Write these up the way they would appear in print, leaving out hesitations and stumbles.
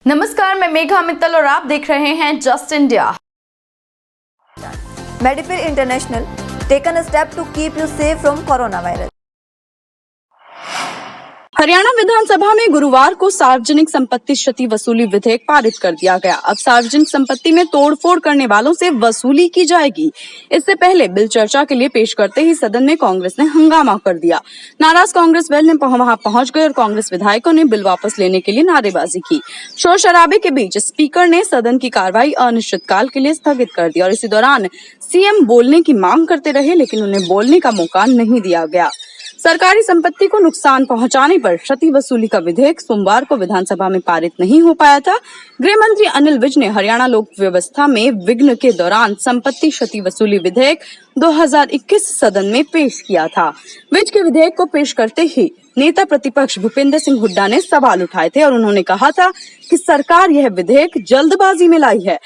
नमस्कार, मैं मेघा मित्तल और आप देख रहे हैं just India. Medifare International taken a step to keep you safe from coronavirus. Haryana विधानसभा में गुरुवार को सार्वजनिक संपत्ति क्षति वसूली विधेयक पारित कर दिया गया। अब सार्वजनिक संपत्ति में तोड़फोड़ करने वालों से वसूली की जाएगी। इससे पहले बिल चर्चा के लिए पेश करते ही सदन में कांग्रेस ने हंगामा कर दिया। नाराज कांग्रेस दल ने वहां पहुंच गए और कांग्रेस विधायकों ने बिल वापस लेने के लिए नारेबाजी की। शोर शराबे के बीच स्पीकर ने सदन की कार्रवाई अनिश्चितकाल के लिए स्थगित कर दी और इसी दौरान सीएम बोलने की मांग करते रहे, लेकिन उन्हें बोलने का मौका नहीं दिया गया। सरकारी संपत्ति को नुकसान पहुंचाने पर क्षति वसूली का विधेयक सोमवार को विधानसभा में पारित नहीं हो पाया था। गृह मंत्री अनिल विज ने हरियाणा लोक व्यवस्था में विघ्न के दौरान संपत्ति क्षति वसूली विधेयक 2021 सदन में पेश किया था। विज के विधेयक को पेश करते ही नेता प्रतिपक्ष भूपेंद्र सिंह हुड्डा ने सवाल उठाए थे और उन्होंने कहा था कि सरकार यह विधेयक जल्दबाजी में लाई है।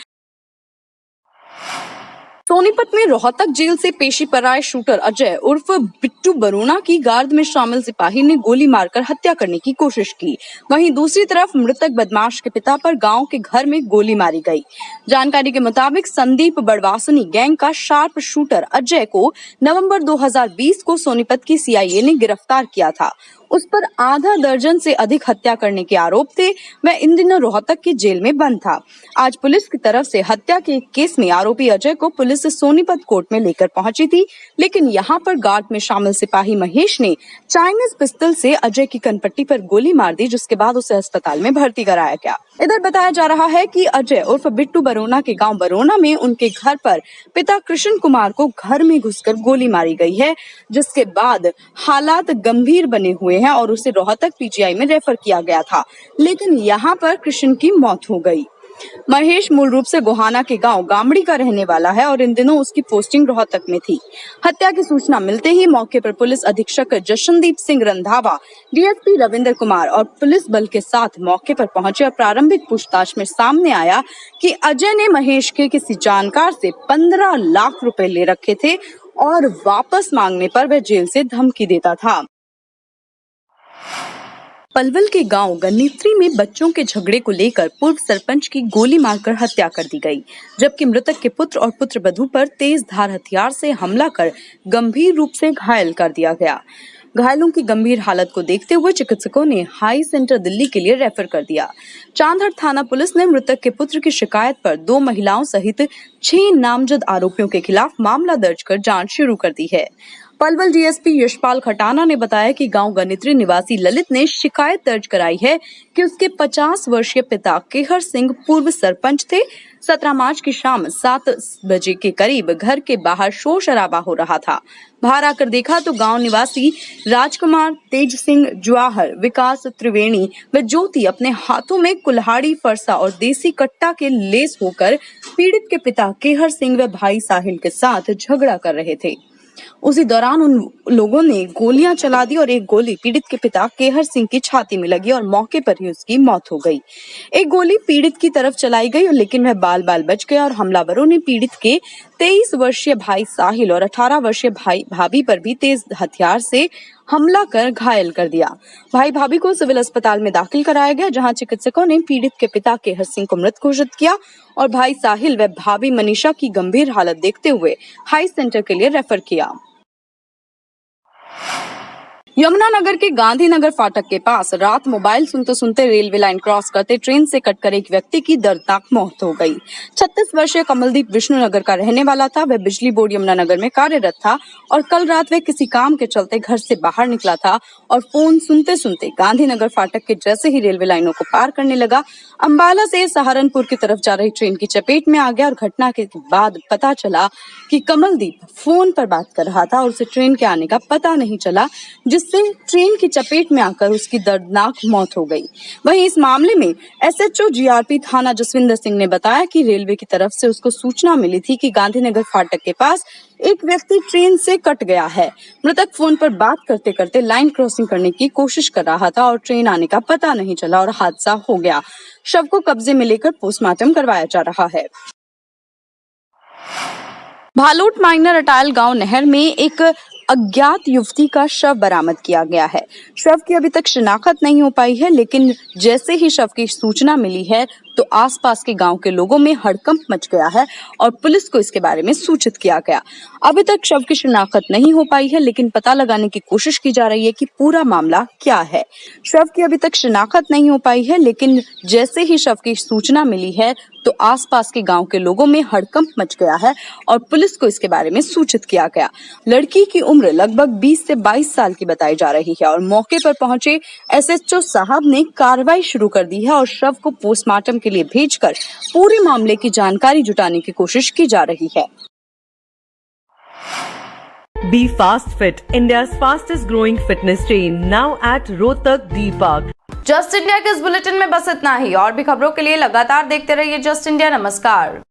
सोनीपत में रोहतक जेल से पेशी पर आए शूटर अजय उर्फ बिट्टू बरोना की गार्ड में शामिल सिपाही ने गोली मारकर हत्या करने की कोशिश की। वहीं दूसरी तरफ मृतक बदमाश के पिता पर गांव के घर में गोली मारी गई। जानकारी के मुताबिक संदीप बड़वासनी गैंग का शार्प शूटर अजय को नवंबर 2020 को सोनीपत की सीआईए ने गिरफ्तार किया था। उस पर आधा दर्जन से अधिक हत्या करने के आरोप थे। वह इन दिनों रोहतक की जेल में बंद था। आज पुलिस की तरफ से हत्या के केस में आरोपी अजय को पुलिस सोनीपत कोर्ट में लेकर पहुंची थी, लेकिन यहां पर गार्ड में शामिल सिपाही महेश ने चाइनीज पिस्टल से अजय की कनपट्टी पर गोली मार दी, जिसके बाद उसे अस्पताल में भर्ती कराया गया। इधर बताया जा रहा है कि अजय उर्फ बिट्टू बरोना के गांव बरोना में उनके घर पर पिता कृष्ण कुमार को घर में घुसकर गोली मारी गई है, जिसके बाद हालात गंभीर बने हुए हैं और उसे रोहतक पीजीआई में रेफर किया गया था, लेकिन यहाँ पर कृष्ण की मौत हो गई। महेश मूल रूप से गोहाना के गांव गामड़ी का रहने वाला है और इन दिनों उसकी पोस्टिंग रोहतक में थी। हत्या की सूचना मिलते ही मौके पर पुलिस अधीक्षक जशनदीप सिंह रंधावा, डीएसपी रविंद्र कुमार और पुलिस बल के साथ मौके पर पहुंचे और प्रारंभिक पूछताछ में सामने आया कि अजय ने महेश के किसी जानकार से 15 लाख रुपए ले रखे थे और वापस मांगने पर वह जेल से धमकी देता था। पलवल के गांव गन्नीत्री में बच्चों के झगड़े को लेकर पूर्व सरपंच की गोली मारकर हत्या कर दी गई, जबकि मृतक के पुत्र और पुत्रवधू पर तेज धार हथियार से हमला कर गंभीर रूप से घायल कर दिया गया। घायलों की गंभीर हालत को देखते हुए चिकित्सकों ने हाई सेंटर दिल्ली के लिए रेफर कर दिया। चांदहट थाना पुलिस ने मृतक के पुत्र की शिकायत पर 2 महिलाओं सहित 6 नामजद आरोपियों के खिलाफ मामला दर्ज कर जांच शुरू कर दी है। पलवल डीएसपी यशपाल खटाना ने बताया कि गांव गन्नीत्री निवासी ललित ने शिकायत दर्ज कराई है कि उसके 50 वर्षीय पिता केहर सिंह पूर्व सरपंच थे। 17 मार्च की शाम 7 बजे के करीब घर के बाहर शोर शराबा हो रहा था। बाहर आकर देखा तो गांव निवासी राजकुमार, तेज सिंह, जवाहर, विकास त्रिवेणी व ज्योति अपने हाथों में कुल्हाड़ी, फरसा और देसी कट्टा के लेस होकर पीड़ित के पिता केहर सिंह व भाई साहिल के साथ झगड़ा कर रहे थे। उसी दौरान उन लोगों ने गोलियां चला दी और एक गोली पीड़ित के पिता केहर सिंह की छाती में लगी और मौके पर ही उसकी मौत हो गई। एक गोली पीड़ित की तरफ चलाई गई, लेकिन वह बाल बाल बच गया और हमलावरों ने पीड़ित के 23 वर्षीय भाई साहिल और 18 वर्षीय भाई भाभी पर भी तेज हथियार से हमला कर घायल कर दिया। भाई भाभी को सिविल अस्पताल में दाखिल कराया गया, जहां चिकित्सकों ने पीड़ित के पिता केहर सिंह को मृत घोषित किया और भाई साहिल व भाभी मनीषा की गंभीर हालत देखते हुए हाई सेंटर के लिए रेफर किया। यमुनानगर के गांधीनगर फाटक के पास रात मोबाइल सुनते सुनते रेलवे लाइन क्रॉस करते ट्रेन से कटकर एक व्यक्ति की दर्दनाक मौत हो गई। 36 वर्षीय कमलदीप विष्णुनगर का रहने वाला था। वह बिजली बोर्ड यमुनानगर में कार्यरत था और कल रात वह किसी काम के चलते घर से बाहर निकला था और फोन सुनते सुनते गांधीनगर फाटक के जैसे ही रेलवे लाइनों को पार करने लगा, अम्बाला से सहारनपुर की तरफ जा रही ट्रेन की चपेट में आ गया और घटना के बाद पता चला कि कमलदीप फोन पर बात कर रहा था और उसे ट्रेन के आने का पता नहीं चला, जिससे ट्रेन की चपेट में आकर उसकी दर्दनाक मौत हो गई। वहीं इस मामले में एसएचओ जीआरपी थाना जसविंदर सिंह ने बताया कि रेलवे की तरफ से उसको सूचना मिली थी कि गांधीनगर फाटक के पास एक व्यक्ति ट्रेन से कट गया है। मृतक फोन पर बात करते करते लाइन क्रॉसिंग करने की कोशिश कर रहा था और ट्रेन आने का पता नहीं चला और हादसा हो गया। शव को कब्जे में लेकर पोस्टमार्टम करवाया जा रहा है। भालूट माइनर अटायल गांव नहर में एक अज्ञात युवती का शव बरामद किया गया है। शव की अभी तक शिनाख्त नहीं हो पाई है, लेकिन जैसे ही शव की सूचना मिली है तो आसपास के गांव के लोगों में हड़कंप मच गया है और पुलिस को इसके बारे में सूचित किया गया। अभी तक शव की शिनाख्त नहीं हो पाई है, लेकिन पता लगाने की कोशिश की जा रही है कि पूरा मामला क्या है। शव की अभी तक शिनाख्त नहीं हो पाई है, लेकिन जैसे ही शव की सूचना मिली है तो आसपास के गांव के लोगों में हड़कंप मच गया है और पुलिस को इसके बारे में सूचित किया गया। लड़की की उम्र लगभग 20 से 22 साल की बताई जा रही है और मौके पर पहुंचे एसएचओ साहब ने कार्रवाई शुरू कर दी है और शव को पोस्टमार्टम के लिए भेजकर पूरे मामले की जानकारी जुटाने की कोशिश की जा रही है। Be Fast Fit, India's fastest growing fitness chain, now at Rohtak D Park. Just India के इस बुलेटिन में बस इतना ही। और भी खबरों के लिए लगातार देखते रहिए जस्ट इंडिया। नमस्कार।